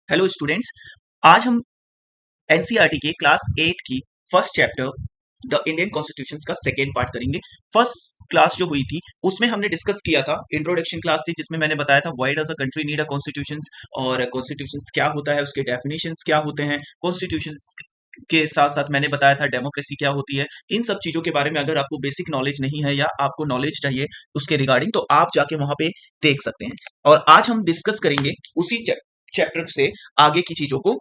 Hello students. आज हम NCERT के क्लास 8 की first chapter the Indian constitutions का सेकेंड पार्ट करेंगे। फर्स्ट क्लास जो हुई थी उसमें हमने डिस्कस किया था, इंट्रोडक्शन क्लास थी जिसमें मैंने बताया था why does a country need a constitutions और कॉन्स्टिट्यूशंस क्या होता है, उसके डेफिनेशंस क्या होते हैं, कॉन्स्टिट्यूशंस के साथ साथ मैंने बताया था डेमोक्रेसी क्या होती है। इन सब चीजों के बारे में अगर आपको बेसिक नॉलेज नहीं है या आपको नॉलेज चाहिए उसके रिगार्डिंग, तो आप जाके वहां पे देख सकते हैं। और आज हम डिस्कस करेंगे उसी चैप्टर से आगे की चीजों को,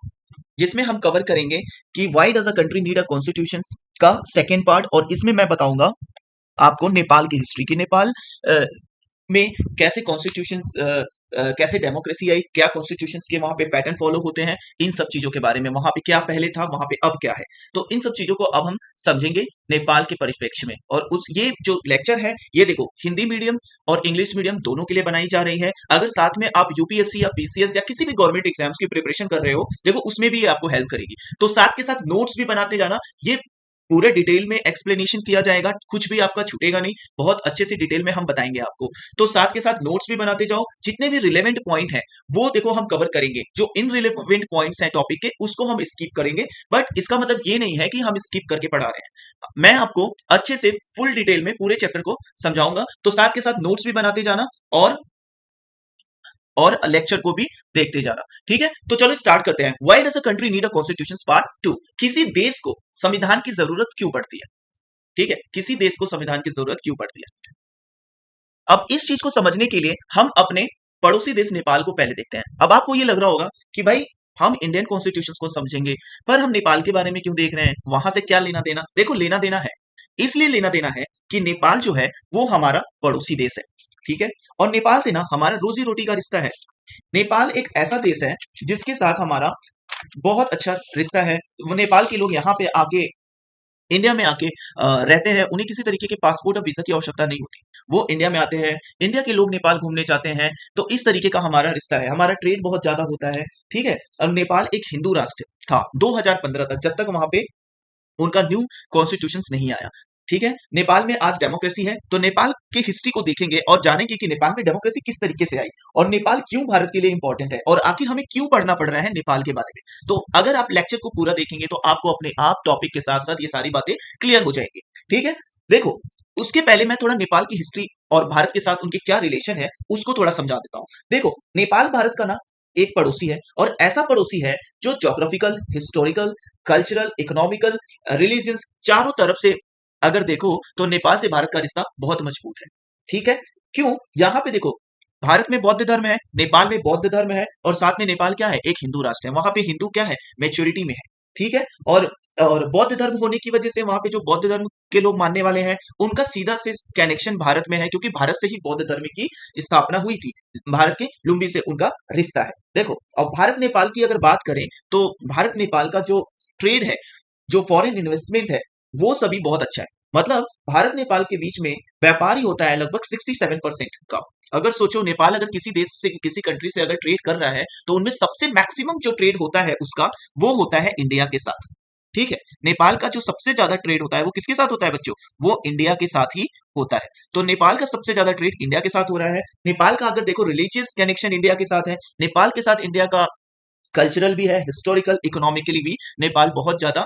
जिसमें हम कवर करेंगे कि why does a country need a constitution का सेकेंड पार्ट। और इसमें मैं बताऊंगा आपको नेपाल की हिस्ट्री की, नेपाल अ, में कैसे कॉन्स्टिट्यूशन, कैसे डेमोक्रेसी आई, क्या कॉन्स्टिट्यूशन के वहां पे पैटर्न फॉलो होते हैं, इन सब चीजों के बारे में, वहां पे क्या पहले था वहां पे अब क्या है। तो इन सब चीजों को अब हम समझेंगे नेपाल के परिप्रेक्ष्य में। और उस ये जो लेक्चर है ये देखो हिंदी मीडियम और इंग्लिश मीडियम दोनों के लिए बनाई जा रही है। अगर साथ में आप यूपीएससी या पीसीएस या किसी भी गवर्नमेंट एग्जाम्स की प्रिपरेशन कर रहे हो, देखो उसमें भी ये आपको हेल्प करेगी। तो साथ के साथ नोट्स भी बनाते जाना, ये पूरे डिटेल में एक्सप्लेनेशन किया जाएगा, कुछ भी आपका छूटेगा नहीं, बहुत अच्छे से डिटेल में हम बताएंगे आपको। तो साथ के साथ नोट्स भी बनाते जाओ, जितने भी रिलेवेंट पॉइंट हैं वो देखो हम कवर करेंगे, जो इनरिलेवेंट पॉइंट्स हैं टॉपिक के उसको हम स्किप करेंगे। बट इसका मतलब ये नहीं है कि हम स्किप करके पढ़ा रहे हैं, मैं आपको अच्छे से फुल डिटेल में पूरे चैप्टर को समझाऊंगा। तो साथ के साथ नोट्स भी बनाते जाना और लेक्चर को भी देखते जाना, ठीक है। तो चलो स्टार्ट करते हैं। Why does a country need a constitution part 2। किसी देश को संविधान की जरूरत क्यों पड़ती है, ठीक है, किसी देश को संविधान की जरूरत क्यों पड़ती है। अब इस चीज को समझने के लिए हम अपने पड़ोसी देश नेपाल को पहले देखते हैं। अब आपको ये लग रहा होगा कि भाई हम इंडियन कॉन्स्टिट्यूशन को समझेंगे पर हम नेपाल के बारे में क्यों देख रहे हैं, वहां से क्या लेना देना। देखो लेना देना है, इसलिए लेना देना है कि नेपाल जो है वो हमारा पड़ोसी देश है, ठीक है। और नेपाल से ना हमारा रोजी रोटी का रिश्ता है। नेपाल एक ऐसा देश है जिसके साथ हमारा बहुत अच्छा रिश्ता है। वो नेपाल के लोग यहाँ पे आके इंडिया में आके रहते हैं, उन्हें किसी तरीके के पासपोर्ट और वीजा की आवश्यकता नहीं होती। वो इंडिया में आते हैं, इंडिया के लोग नेपाल घूमने जाते हैं। तो इस तरीके का हमारा रिश्ता है, हमारा ट्रेड बहुत ज्यादा होता है, ठीक है। और नेपाल एक हिंदू राष्ट्र था 2015 तक, जब तक वहां पे उनका न्यू कॉन्स्टिट्यूशन नहीं आया, ठीक है। नेपाल में आज डेमोक्रेसी है, तो नेपाल की हिस्ट्री को देखेंगे और जानेंगे कि नेपाल में डेमोक्रेसी किस तरीके से आई और नेपाल क्यों भारत के लिए इंपॉर्टेंट है और आखिर हमें क्यों पढ़ना पड़ रहा है नेपाल के बारे में। तो अगर आप लेक्चर को पूरा देखेंगे तो आपको अपने आप टॉपिक के साथ साथ ये सारी बातें क्लियर हो जाएंगी, ठीक है। देखो उसके पहले मैं थोड़ा नेपाल की हिस्ट्री और भारत के साथ उनके क्या रिलेशन है उसको थोड़ा समझा देता हूं। देखो नेपाल भारत का ना एक पड़ोसी है, और ऐसा पड़ोसी है जो geographical, historical, cultural, economical, religions, चारों तरफ से अगर देखो तो नेपाल से भारत का रिश्ता बहुत मजबूत है, ठीक है। क्यों, यहाँ पे देखो भारत में बौद्ध धर्म है, नेपाल में बौद्ध धर्म है, और साथ में नेपाल क्या है, एक हिंदू राष्ट्र है। वहां पे हिंदू क्या है, मेच्योरिटी में है, ठीक है। और बौद्ध धर्म होने की वजह से वहां पे जो बौद्ध धर्म के लोग मानने वाले हैं उनका सीधा से कनेक्शन भारत में है, क्योंकि भारत से ही बौद्ध धर्म की स्थापना हुई थी। भारत के लुम्बी से उनका रिश्ता है। देखो अब भारत नेपाल की अगर बात करें तो भारत नेपाल का जो ट्रेड है, जो फॉरेन इन्वेस्टमेंट है, वो सभी बहुत अच्छा है। मतलब भारत नेपाल के बीच में व्यापार ही होता है लगभग 67% का। अगर सोचो नेपाल अगर किसी देश से, किसी कंट्री से अगर ट्रेड कर रहा है तो उनमें सबसे मैक्सिमम जो ट्रेड होता है उसका, वो होता है इंडिया के साथ, ठीक है। नेपाल का जो सबसे ज्यादा ट्रेड होता है वो किसके साथ होता है बच्चों, वो इंडिया के साथ ही होता है। तो नेपाल का सबसे ज्यादा ट्रेड इंडिया के साथ हो रहा है। नेपाल का अगर देखो रिलीजियस कनेक्शन इंडिया के साथ है, नेपाल के साथ इंडिया का कल्चरल भी है, हिस्टोरिकल, इकोनॉमिकली भी नेपाल बहुत ज्यादा,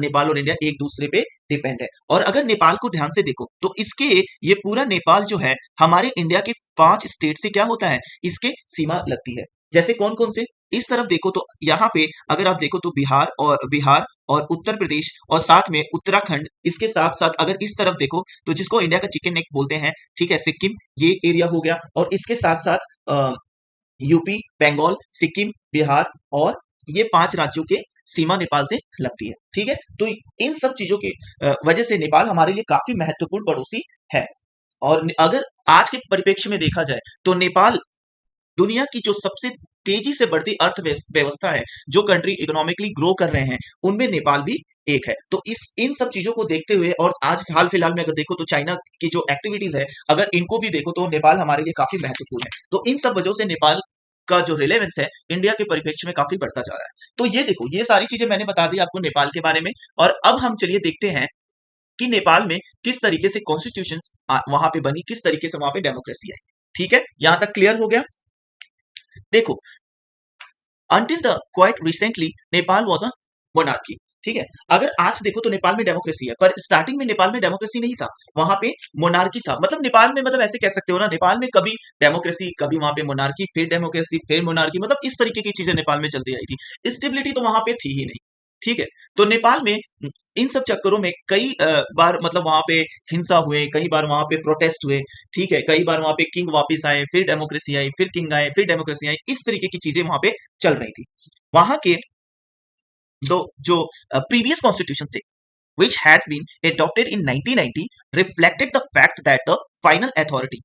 नेपाल और इंडिया एक दूसरे पे डिपेंड है। और अगर नेपाल को ध्यान से देखो तो इसके, ये पूरा नेपाल जो है हमारे इंडिया के 5 स्टेट से क्या होता है, इसके सीमा लगती है। जैसे कौन कौन से, इस तरफ देखो तो यहाँ पे अगर आप देखो तो बिहार और उत्तर प्रदेश और साथ में उत्तराखंड, इसके साथ साथ अगर इस तरफ देखो तो जिसको इंडिया का चिकन नेक बोलते हैं, ठीक है, सिक्किम, ये एरिया हो गया। और इसके साथ साथ यूपी, बंगाल, सिक्किम, बिहार, और ये 5 राज्यों के सीमा नेपाल से लगती है, ठीक है। तो इन सब चीजों की वजह से नेपाल हमारे लिए काफी महत्वपूर्ण पड़ोसी है। और अगर आज के परिप्रेक्ष्य में देखा जाए तो नेपाल दुनिया की जो सबसे तेजी से बढ़ती अर्थव्यवस्था है, जो कंट्री इकोनॉमिकली ग्रो कर रहे हैं उनमें नेपाल भी एक है। तो इस इन सब चीजों को देखते हुए, और आज हाल फिलहाल में अगर देखो तो चाइना की जो एक्टिविटीज है, अगर इनको भी देखो तो नेपाल हमारे लिए काफी महत्वपूर्ण है। तो इन सब वजहों से नेपाल का जो रिलेवेंस है इंडिया के परिप्रेक्ष्य में काफी बढ़ता जा रहा है। तो ये देखो ये सारी चीजें मैंने बता दी आपको नेपाल के बारे में। और अब हम चलिए देखते हैं कि नेपाल में किस तरीके से कॉन्स्टिट्यूशन वहां पे बनी, किस तरीके से वहां पे डेमोक्रेसी आई, ठीक है। यहां तक क्लियर हो गया। देखो Until the quite recently, Nepal was a monarchy. ठीक है, अगर आज देखो तो नेपाल में डेमोक्रेसी है, पर स्टार्टिंग में नेपाल में डेमोक्रेसी नहीं था, वहां पे मोनार्की था। मतलब नेपाल में, मतलब ऐसे कह सकते हो ना, नेपाल में कभी डेमोक्रेसी, कभी वहां पे मोनार्की, फिर डेमोक्रेसी, फिर मोनार्की, मतलब इस तरीके की चीजें नेपाल में चलती आई थी। स्टेबिलिटी तो वहां पे थी ही नहीं। ठीक है, तो नेपाल में इन सब चक्करों में कई बार मतलब वहां पे हिंसा हुए, कई बार वहां पे प्रोटेस्ट हुए। ठीक है, कई बार वहां पे किंग वापस आए, फिर डेमोक्रेसी आई, फिर किंग आए, फिर डेमोक्रेसी आई, इस तरीके की चीजें वहां पे चल रही थी। वहां के दो जो previous constitution से which had been adopted in 1990 reflected the fact that the final authority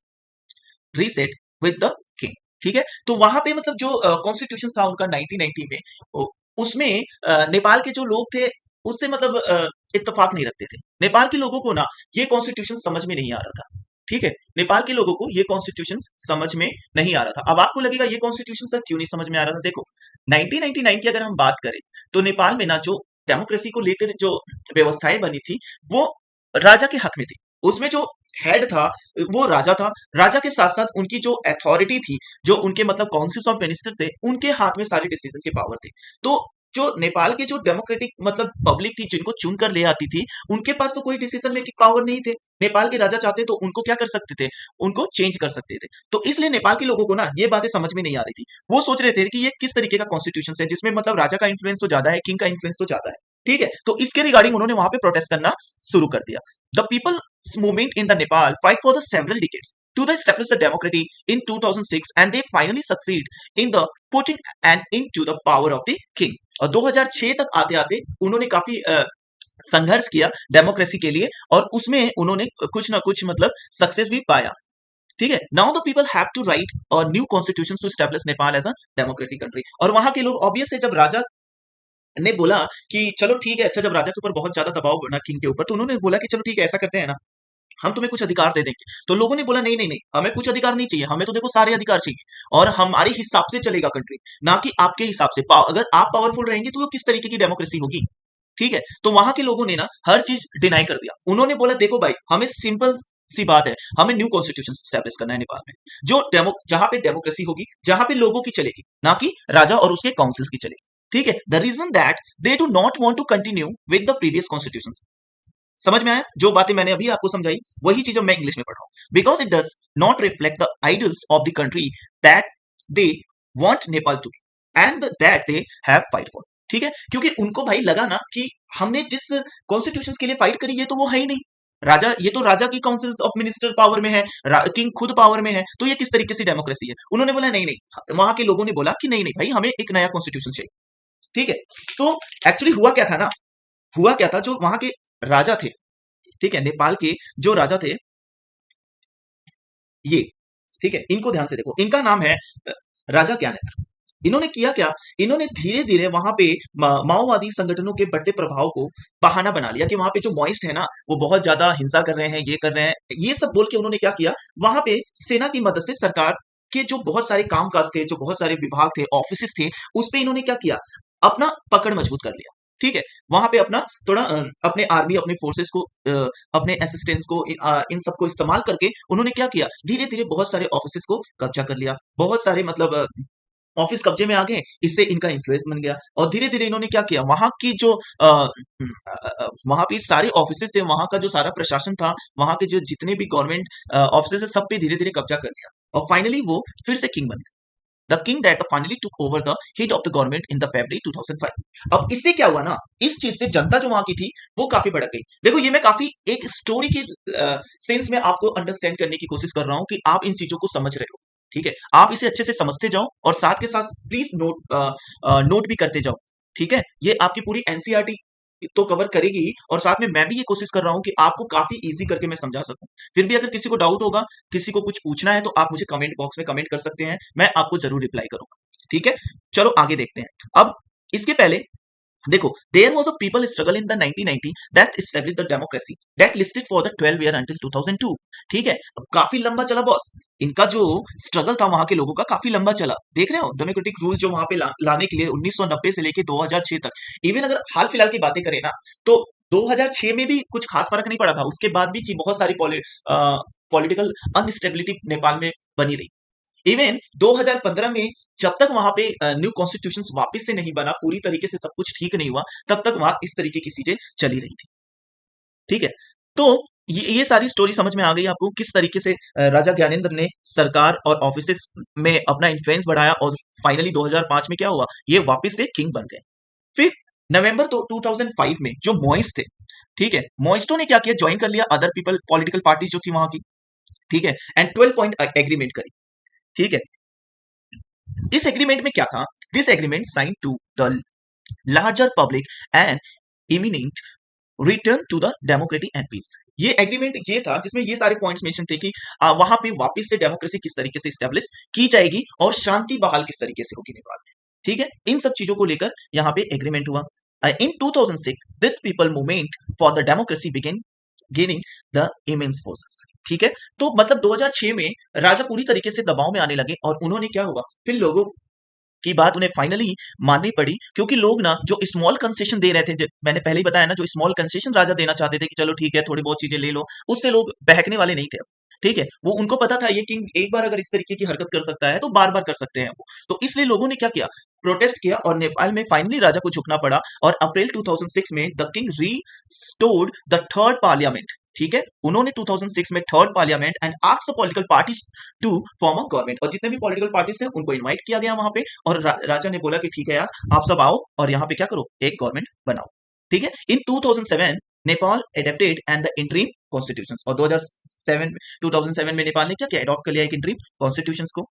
reset with the king। ठीक है, तो वहां पे मतलब जो कॉन्स्टिट्यूशन था उनका 1990 में, उसमें नेपाल के जो लोग थे उससे मतलब इत्तेफाक नहीं रखते थे। नेपाल के लोगों को ना ये कॉन्स्टिट्यूशन समझ में नहीं आ रहा था। ठीक है, नेपाल के लोगों को ये कॉन्स्टिट्यूशन समझ में नहीं आ रहा था। अब आपको लगेगा ये कॉन्स्टिट्यूशन सर क्यों नहीं समझ में आ रहा था? देखो, 1999 की अगर हम बात करें तो नेपाल में ना जो डेमोक्रेसी को लेकर जो व्यवस्थाएं बनी थी वो राजा के हक में थी। उसमें जो हेड था वो राजा था। राजा के साथ साथ उनकी जो अथॉरिटी थी, जो उनके मतलब काउंसिल ऑफ मिनिस्टर थे, उनके हाथ में सारे डिसीजन के पावर थे। तो जो नेपाल के जो डेमोक्रेटिक मतलब पब्लिक थी, जिनको चुन कर ले आती थी, उनके पास तो कोई डिसीजन मेकिंग पावर नहीं थे। नेपाल के राजा चाहते तो उनको क्या कर सकते थे? उनको चेंज कर सकते थे। तो इसलिए नेपाल के लोगों को ना ये बातें समझ में नहीं आ रही थी। वो सोच रहे थे कि ये किस तरीके का कॉन्स्टिट्यूशन है जिसमें मतलब राजा का इन्फ्लुएंस तो ज्यादा है, किंग का इन्फ्लुएंस तो ज्यादा है। ठीक है, तो इसके रिगार्डिंग उन्होंने वहां पे प्रोटेस्ट करना शुरू कर दिया। The people movement in the Nepal fight for the several decades to the establish the democracy in 2006 and they finally succeed in the putting an end to the power of the king। और 2006 तक आते आते उन्होंने काफी संघर्ष किया democracy के लिए और उसमें उन्होंने कुछ ना कुछ मतलब सक्सेस भी पाया। ठीक है, now the people have to write a new constitution to establish Nepal as a democratic country. और वहां के लोग ऑब्वियस है, जब राजा ने बोला कि चलो ठीक है, अच्छा, जब राजा के ऊपर बहुत ज्यादा दबाव बना किंग के ऊपर, तो उन्होंने बोला कि चलो ठीक है, ऐसा करते हैं ना, हम तुम्हें कुछ अधिकार दे देंगे। तो लोगों ने बोला नहीं नहीं नहीं, हमें कुछ अधिकार नहीं चाहिए, हमें तो देखो सारे अधिकार चाहिए और हमारे हिसाब से चलेगा कंट्री, ना कि आपके हिसाब से। अगर आप पावरफुल रहेंगे तो वो किस तरीके की डेमोक्रेसी होगी? ठीक है, तो वहां के लोगों ने ना हर चीज डिनाई कर दिया। उन्होंने बोला देखो भाई, हमें सिंपल सी बात है, हमें न्यू कॉन्स्टिट्यूशन स्टैब्लिश करना है नेपाल में, जो जहां पे डेमोक्रेसी होगी, जहां पे लोगों की चलेगी, ना कि राजा और उसके काउंसिल्स की चलेगी। ठीक है, the reason that they do not want to continue with the previous constitution. समझ में आया? जो बातें मैंने अभी आपको समझाई वही चीजें मैं इंग्लिश में पढ़ रहा हूं। Because it does not reflect the ideals of the country that they want Nepal to be and that they have fight for. ठीक है, क्योंकि उनको भाई लगा ना कि हमने जिस कॉन्स्टिट्यूशन के लिए फाइट करी ये तो वो है ही नहीं। राजा, ये तो राजा की काउंसिल ऑफ मिनिस्टर पावर में है, किंग खुद पावर में है, तो ये किस तरीके से डेमोक्रेसी है? उन्होंने बोला नहीं नहीं, वहां के लोगों ने बोला कि नहीं नहीं भाई, हमें एक नया कॉन्स्टिट्यूशन चाहिए। ठीक है, तो एक्चुअली हुआ क्या था ना, हुआ क्या था, जो वहां के राजा थे, ठीक है, नेपाल के जो राजा थे ये, ठीक है, इनको ध्यान से देखो, इनका नाम है राजा ज्ञानेन्द्र। इन्होंने किया क्या, इन्होंने धीरे धीरे वहां पे माओवादी संगठनों के बढ़ते प्रभाव को बहाना बना लिया कि वहां पे जो मॉइस्ट है ना, वो बहुत ज्यादा हिंसा कर रहे हैं, ये कर रहे हैं, ये सब बोल के उन्होंने क्या किया, वहां पे सेना की मदद से सरकार के जो बहुत सारे कामकाज थे, जो बहुत सारे विभाग थे, ऑफिस थे, उस पे इन्होंने क्या किया, अपना पकड़ मजबूत कर लिया। ठीक है, वहां पे अपना थोड़ा अपने आर्मी, अपने फोर्सेस को, अपने असिस्टेंट्स को, इन सबको इस्तेमाल करके उन्होंने क्या किया, धीरे धीरे बहुत सारे ऑफिस को कब्जा कर लिया। बहुत सारे मतलब ऑफिस कब्जे में आ गए, इससे इनका इन्फ्लुएंस बन गया और धीरे धीरे इन्होंने क्या किया, वहां की जो वहां पे सारे ऑफिस थे, वहां का जो सारा प्रशासन था, वहां के जो जितने भी गवर्नमेंट ऑफिस है, सब पे धीरे धीरे कब्जा कर लिया और फाइनली वो फिर से किंग बन गया। The king that finally took over the head of the government in the February 2005। अब इससे क्या हुआ ना, इस चीज से जनता जो वहां की थी वो काफी भड़क गई। देखो, ये मैं काफी एक स्टोरी की सेंस में आपको अंडरस्टैंड करने की कोशिश कर रहा हूं कि आप इन चीजों को समझ रहे हो। ठीक है, आप इसे अच्छे से समझते जाओ और साथ के साथ प्लीज नोट भी करते जाओ। ठीक है, ये आपकी पूरी एनसीईआरटी तो कवर करेगी ही और साथ में मैं भी ये कोशिश कर रहा हूं कि आपको काफी इजी करके मैं समझा सकूं। फिर भी अगर किसी को डाउट होगा, किसी को कुछ पूछना है, तो आप मुझे कमेंट बॉक्स में कमेंट कर सकते हैं, मैं आपको जरूर रिप्लाई करूंगा। ठीक है, चलो आगे देखते हैं। अब इसके पहले देखो, there was a people struggle in the 1990 that established the democracy that listed for the 12 year until 2002। ठीक है, अब काफी लंबा चला बॉस, इनका जो स्ट्रगल था वहां के लोगों का काफी लंबा चला। देख रहे हो, डेमोक्रेटिक रूल जो वहां पे लाने के लिए 1990 से लेके 2006 तक, इवन अगर हाल फिलहाल की बातें करें ना, तो 2006 में भी कुछ खास फर्क नहीं पड़ा था, उसके बाद भी बहुत सारी पॉलिटिकल अनस्टेबिलिटी नेपाल में बनी रही। इवन 2015 में जब तक वहां पे न्यू कॉन्स्टिट्यूशन वापस से नहीं बना, पूरी तरीके से सब कुछ ठीक नहीं हुआ, तब तक वहां इस तरीके की चीजें चली रही थी। ठीक है, तो ये सारी स्टोरी समझ में आ गई आपको, किस तरीके से राजा ज्ञानेंद्र ने सरकार और ऑफिसेस में अपना इन्फ्लुएंस बढ़ाया और फाइनली 2005 में क्या हुआ, ये वापस से किंग बन गए। फिर नवंबर तो 2005 में जो मोइस थे, ठीक है, मोइस्टो ने क्या किया, ज्वाइन कर लिया अदर पीपल पॉलिटिकल पार्टीज जो थी वहां की, ठीक है, एंड 12 पॉइंट एग्रीमेंट करी। ठीक है, इस एग्रीमेंट में क्या था, this agreement sign to the larger public and eminent return to the democratic and peace. ये एग्रीमेंट ये था जिसमें ये सारे पॉइंट्स मेंशन थे कि वहां पे वापस से डेमोक्रेसी किस तरीके से स्टेब्लिश की जाएगी और शांति बहाल किस तरीके से होगी नेपाल में। ठीक है, इन सब चीजों को लेकर यहाँ पे एग्रीमेंट हुआ। इन 2006 this people movement for the democracy begin gaining the immense forces. ठीक है, तो मतलब 2006 में राजा पूरी तरीके से दबाव में आने लगे और उन्होंने क्या हुआ, फिर लोगों की बात उन्हें फाइनली माननी पड़ी, क्योंकि लोग ना जो स्मॉल कंसेशन दे रहे थे, मैंने पहले ही बताया ना, जो स्मॉल कंसेशन राजा देना चाहते थे कि चलो ठीक है थोड़ी बहुत चीजें ले लो, उससे लोग बहकने वाले नहीं थे। ठीक है, वो उनको पता था ये किंग एक बार अगर इस तरीके की हरकत कर सकता है तो बार बार कर सकते हैं वो, तो इसलिए लोगों ने क्या किया, प्रोटेस्ट किया और नेपाल में फाइनली राजा को झुकना पड़ा और अप्रैल 2006 में the king restored the third parliament. ठीक है, उन्होंने 2006 में third parliament and asked the political parties to form a government, और जितने भी पॉलिटिकल पार्टीज थे उनको इनवाइट किया गया वहां पे, और राजा ने बोला कि ठीक है यार आप सब आओ और यहाँ पे क्या करो, एक गवर्नमेंट बनाओ। ठीक है, इन 2007 Nepal adapted and the interim constitution, और 2007 में नेपाल ने क्या किया, अडॉप्ट कर लिया एक इंटरिम कॉन्स्टिट्यूशन को।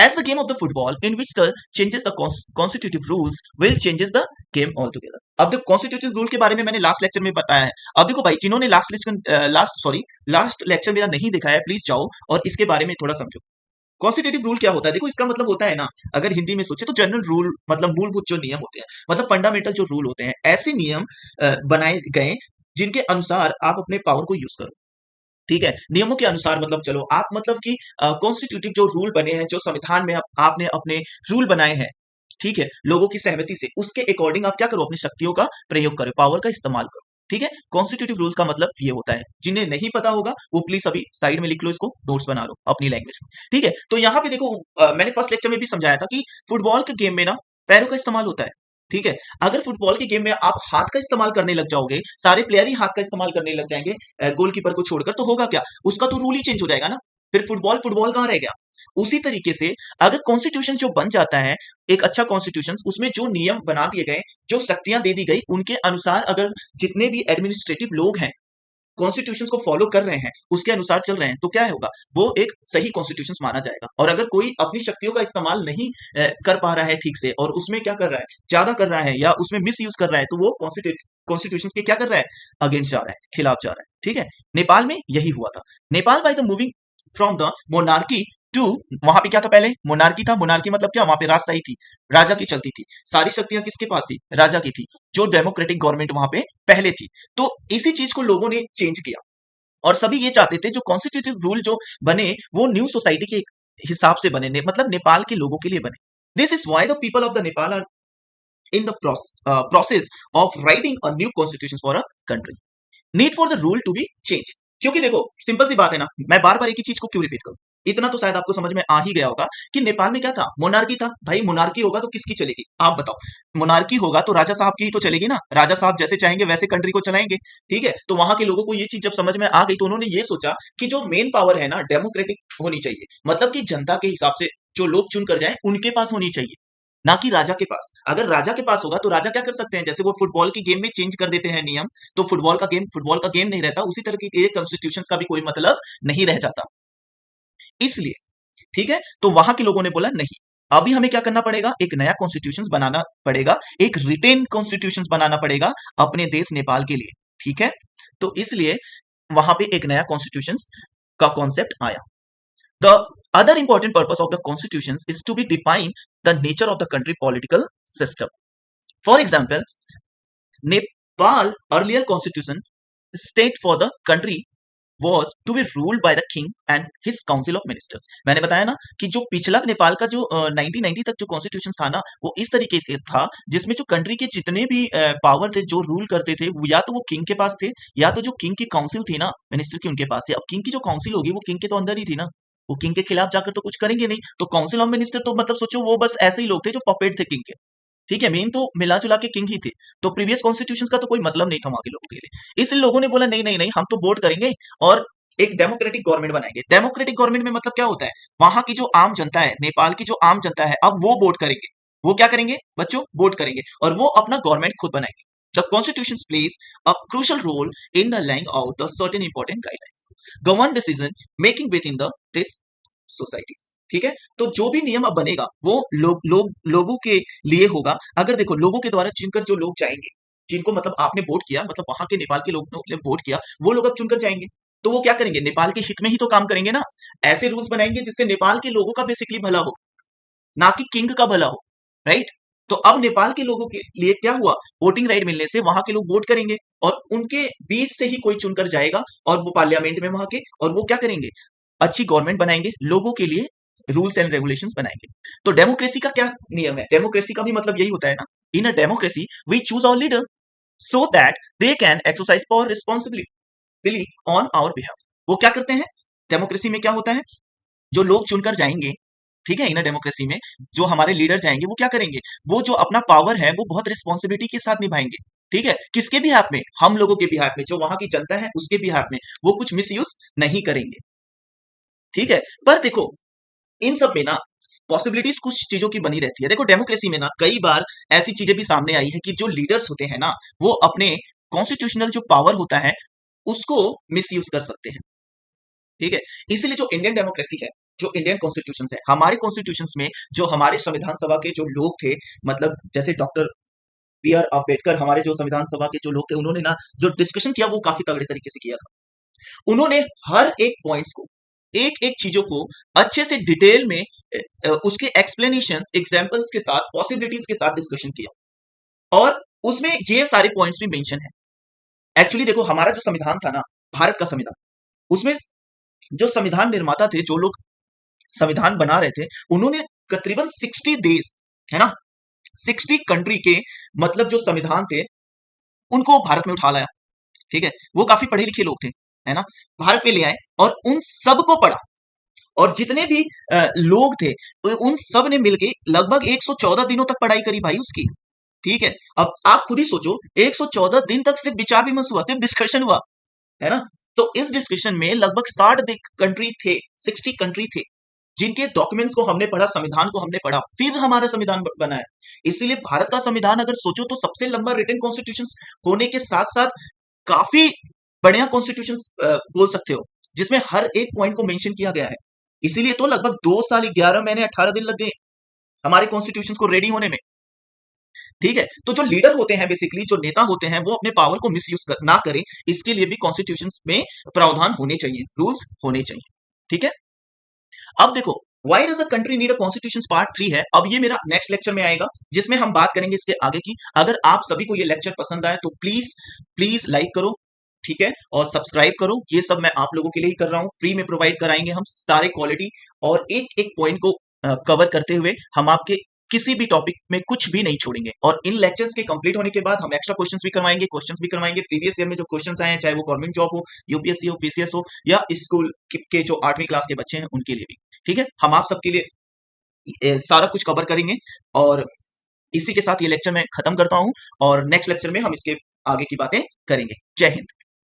As the game of the football in which the changes the constitutive rules will changes the game altogether। अब देखो कॉन्स्टिट्यूटिव रूल के बारे में मैंने लास्ट लेक्चर में बताया है। अब देखो भाई, जिन्होंने लास्ट लेक्चर मेरा नहीं देखा है, प्लीज जाओ और इसके बारे में थोड़ा समझो। कॉन्स्टिट्यूटिव रूल क्या होता है, देखो इसका मतलब होता है ना, अगर हिंदी में सोचे तो जनरल रूल, मतलब मूलभूत जो नियम होते हैं, मतलब फंडामेंटल जो रूल होते हैं, ऐसे नियम बनाए गए जिनके अनुसार आप अपने पावर को यूज करो। ठीक है, नियमों के अनुसार मतलब चलो आप, मतलब कि कॉन्स्टिट्यूटिव जो रूल बने हैं, जो संविधान में आपने अपने रूल बनाए हैं, ठीक है, लोगों की सहमति से, उसके अकॉर्डिंग आप क्या करो, अपनी शक्तियों का प्रयोग करो, पावर का इस्तेमाल करो। ठीक है, कॉन्स्टिट्यूटिव रूल्स का मतलब ये होता है। जिन्हें नहीं पता होगा वो प्लीज अभी साइड में लिख लो, इसको नोट्स बना लो अपनी लैंग्वेज में। ठीक है, तो यहाँ पे देखो मैंने फर्स्ट लेक्चर में भी समझाया था कि फुटबॉल के गेम में ना पैरों का इस्तेमाल होता है। ठीक है, अगर फुटबॉल के गेम में आप हाथ का इस्तेमाल करने लग जाओगे, सारे प्लेयर ही हाथ का इस्तेमाल करने लग जाएंगे गोलकीपर को छोड़कर, तो होगा क्या, उसका तो रूल ही चेंज हो जाएगा ना, फिर फुटबॉल फुटबॉल कहाँ रह गया। उसी तरीके से अगर कॉन्स्टिट्यूशन जो बन जाता है, एक अच्छा कॉन्स्टिट्यूशन, उसमें जो नियम बना दिए गए, जो शक्तियां दे दी गई, उनके अनुसार अगर जितने भी एडमिनिस्ट्रेटिव लोग हैं कॉन्स्टिट्यूशन को फॉलो कर रहे हैं, उसके अनुसार चल रहे हैं, तो क्या होगा, वो एक सही कॉन्स्टिट्यूशन माना जाएगा। और अगर कोई अपनी शक्तियों का इस्तेमाल नहीं कर पा रहा है ठीक से, और उसमें क्या कर रहा है, ज्यादा कर रहा है या उसमें मिस यूज कर रहा है, तो वो कॉन्स्टिट्यूशन के क्या कर रहा है, अगेंस्ट जा रहा है, खिलाफ जा रहा है। ठीक है, नेपाल में यही हुआ था। Nepal by the moving from the monarchy to, वहां पे क्या था, पहले मोनार्की था, मोनार्की मतलब क्या, वहां पे राजशाही थी, राजा की चलती थी, सारी शक्तियां किसके पास थी, राजा की थी, जो डेमोक्रेटिक गवर्नमेंट वहां पे पहले थी। तो इसी चीज को लोगों ने चेंज किया और सभी ये चाहते थे जो कॉन्स्टिट्यूटिव रूल जो बने वो न्यू सोसाइटी के हिसाब से बने, मतलब नेपाल के लोगों के लिए बने। This is why the people of the Nepal are in the process of writing a new constitution for a country, need for the rule to be change. क्योंकि देखो सिंपल सी बात है ना, मैं बार बार एक ही चीज को क्यों रिपीट करूं, इतना तो शायद आपको समझ में आ ही गया होगा कि नेपाल में क्या था, मोनार्की था। भाई मोनार्की होगा तो किसकी चलेगी, आप बताओ, मोनार्की होगा तो राजा साहब की ही तो चलेगी ना, राजा साहब जैसे चाहेंगे वैसे कंट्री को चलाएंगे। ठीक है, तो वहां के लोगों को ये चीज जब समझ में आ गई तो उन्होंने ये सोचा कि जो मेन पावर है ना डेमोक्रेटिक होनी चाहिए, मतलब कि जनता के हिसाब से जो लोग चुन कर जाए उनके पास होनी चाहिए, ना कि राजा के पास। अगर राजा के पास होगा तो राजा क्या कर सकते हैं, जैसे वो फुटबॉल की गेम में चेंज कर देते हैं नियम, तो फुटबॉल का गेम नहीं रहता, उसी तरह के कॉन्स्टिट्यूशन का भी कोई मतलब नहीं रह जाता। इसलिए ठीक है, तो वहां के लोगों ने बोला नहीं, अभी हमें क्या करना पड़ेगा, एक नया कॉन्स्टिट्यूशन बनाना पड़ेगा, एक रिटेन कॉन्स्टिट्यूशन बनाना पड़ेगा अपने देश नेपाल के लिए। ठीक है, तो इसलिए वहां पे एक नया कॉन्स्टिट्यूशन का कॉन्सेप्ट आया। The other important purpose of the constitutions is to be define the nature of the country political system. For example, Nepal earlier constitution state for the country was to be ruled by the king and his council of ministers। मैंने बताया ना कि जो पिछला नेपाल का जो 1990 तक जो कॉन्स्टिट्यूशन था ना, वो इस तरीके से था जिसमें जो कंट्री के जितने भी पावर थे जो रूल करते थे, वो या तो वो किंग के पास थे, या तो जो किंग की काउंसिल थी ना, मिनिस्टर की, उनके पास थे। अब किंग की जो काउंसिल होगी वो किंग के तो अंदर ही थी ना, वो किंग के खिलाफ जाकर तो कुछ करेंगे नहीं। तो काउंसिल ऑफ मिनिस्टर तो मतलब सोचो वो बस ऐसे ही लोग थे जो पपेट थे किंग के। ठीक है, मेन तो मिला जुला के किंग ही थे। तो प्रीवियस कॉन्स्टिट्यूशन का तो कोई मतलब नहीं था वहां के लोगों के लिए। इसलिए लोगों ने बोला नहीं नहीं नहीं, हम तो वोट करेंगे और एक डेमोक्रेटिक गवर्नमेंट बनाएंगे। डेमोक्रेटिक गवर्नमेंट में मतलब क्या होता है, वहां की जो आम जनता है, नेपाल की जो आम जनता है, अब वो वोट करेंगे। वो क्या करेंगे बच्चों, वोट करेंगे और वो अपना गवर्नमेंट खुद बनाएंगे। The constitution plays a crucial role in the laying out the certain important guidelines, govern decision making within the this societies। ठीक है, तो जो भी नियम अब बनेगा वो लोगों के लिए होगा। अगर देखो लोगों के द्वारा चुनकर जो लोग जाएंगे, जिनको मतलब आपने वोट किया, मतलब वहां के नेपाल के लोगों ने वोट किया, वो लोग अब चुनकर जाएंगे। तो वो क्या करेंगे, नेपाल के हित में ही तो काम करेंगे ना। ऐसे रूल्स बनाएंगे जिससे नेपाल के लोगों का बेसिकली भला हो, ना कि किंग का भला हो, राइट। तो अब नेपाल के लोगों के लिए क्या हुआ, वोटिंग राइट मिलने से वहां के लोग वोट करेंगे और उनके बीच से ही कोई चुनकर जाएगा और वो पार्लियामेंट में वहां के, और वो क्या करेंगे, अच्छी गवर्नमेंट बनाएंगे, लोगों के लिए रूल्स एंड रेगुलेशंस बनाएंगे। तो डेमोक्रेसी का क्या नियम है, डेमोक्रेसी का भी मतलब यही होता है ना, in a democracy we choose our leader so that they can exercise power responsibility on our behalf. वो क्या करते हैं, डेमोक्रेसी में क्या होता है, जो लोग चुनकर जाएंगे, ठीक है, इन डेमोक्रेसी में जो हमारे लीडर जाएंगे वो क्या करेंगे, वो जो अपना पावर है वो बहुत रिस्पॉन्सिबिलिटी के साथ निभाएंगे। ठीक है, किसके भी हाथ में, हम लोगों के भी हाथ में, जो वहां की जनता है उसके भी हाथ में, वो कुछ मिसयूज नहीं करेंगे। ठीक है, पर देखो इन सब में ना पॉसिबिलिटीज कुछ चीजों की बनी रहती है। देखो डेमोक्रेसी में ना कई बार ऐसी चीजें भी सामने आई है कि जो लीडर्स होते हैं ना, वो अपने कॉन्स्टिट्यूशनल जो पावर होता है उसको मिसयूज कर सकते हैं। ठीक है, इसीलिए जो इंडियन डेमोक्रेसी है, जो इंडियन कॉन्स्टिट्यूशन है, हमारे कॉन्स्टिट्यूशन में जो हमारे संविधान सभा के जो लोग थे, मतलब जैसे डॉक्टर बी आर अम्बेडकर, हमारे जो संविधान सभा के जो लोग थे, उन्होंने ना जो डिस्कशन किया वो काफी तगड़े तरीके से किया था। उन्होंने हर एक पॉइंट्स को, एक एक चीजों को अच्छे से डिटेल में उसके एक्सप्लेनेशंस, एग्जांपल्स के साथ, पॉसिबिलिटीज के साथ डिस्कशन किया और उसमें ये सारे पॉइंट्स भी मेंशन है। एक्चुअली देखो हमारा जो संविधान था ना, भारत का संविधान, उसमें जो संविधान निर्माता थे, जो लोग संविधान बना रहे थे, उन्होंने तकरीबन 60 देश, है ना, 60 कंट्री के मतलब जो संविधान थे उनको भारत में उठा लाया। ठीक है, वो काफी पढ़े लिखे लोग थे, है ना, भारत में ले आए और उन सबको पढ़ा और जितने भी लोग थे उन सब ने मिलके लगभग 114 दिनों तक पढ़ाई करी भाई उसकी। ठीक है, अब आप खुद ही सोचो 114 दिन तक सिर्फ विचार विमर्श हुआ, सिर्फ डिस्कशन हुआ, है ना। तो इस डिस्कशन में लगभग 60 कंट्री थे, 60 कंट्री थे, जिनके डॉक्यूमेंट्स को हमने पढ़ा, संविधान को हमने पढ़ा, फिर हमारा संविधान बना है। इसीलिए भारत का संविधान अगर सोचो तो सबसे लंबा रिटन कॉन्स्टिट्यूशन होने के साथ साथ काफी बढ़िया कॉन्स्टिट्यूशन बोल सकते हो, जिसमें हर एक पॉइंट को मेंशन किया गया है। इसीलिए तो लगभग 2 साल 11 महीने 18 दिन लग गए हमारे कॉन्स्टिट्यूशन को रेडी होने में। ठीक है, तो जो लीडर होते हैं, बेसिकली जो नेता होते हैं, वो अपने पावर को मिसयूज ना करें, इसके लिए भी कॉन्स्टिट्यूशन में प्रावधान होने चाहिए, रूल्स होने चाहिए। ठीक है, अब देखो why does a country need a constitution part 3 है। अब ये मेरा नेक्स्ट लेक्चर में आएगा जिसमें हम बात करेंगे इसके आगे की। अगर आप सभी को ये लेक्चर पसंद आए तो प्लीज प्लीज लाइक करो, ठीक है, और सब्सक्राइब करो। ये सब मैं आप लोगों के लिए ही कर रहा हूँ, फ्री में प्रोवाइड कराएंगे हम सारे क्वालिटी, और एक एक पॉइंट को कवर करते हुए हम आपके किसी भी टॉपिक में कुछ भी नहीं छोड़ेंगे। और इन लेक्चर्स के कंप्लीट होने के बाद हम एक्स्ट्रा क्वेश्चंस भी करवाएंगे प्रीवियस ईयर में जो क्वेश्चंस आए हैं, चाहे वो गवर्नमेंट जॉब हो, यूपीएससी हो, पीसीएस हो, या स्कूल के जो 8वीं क्लास के बच्चे हैं उनके लिए भी। ठीक है, हम आप सबके लिए सारा कुछ कवर करेंगे। और इसी के साथ ये लेक्चर मैं खत्म करता हूं और नेक्स्ट लेक्चर में हम इसके आगे की बातें करेंगे। जय हिंद।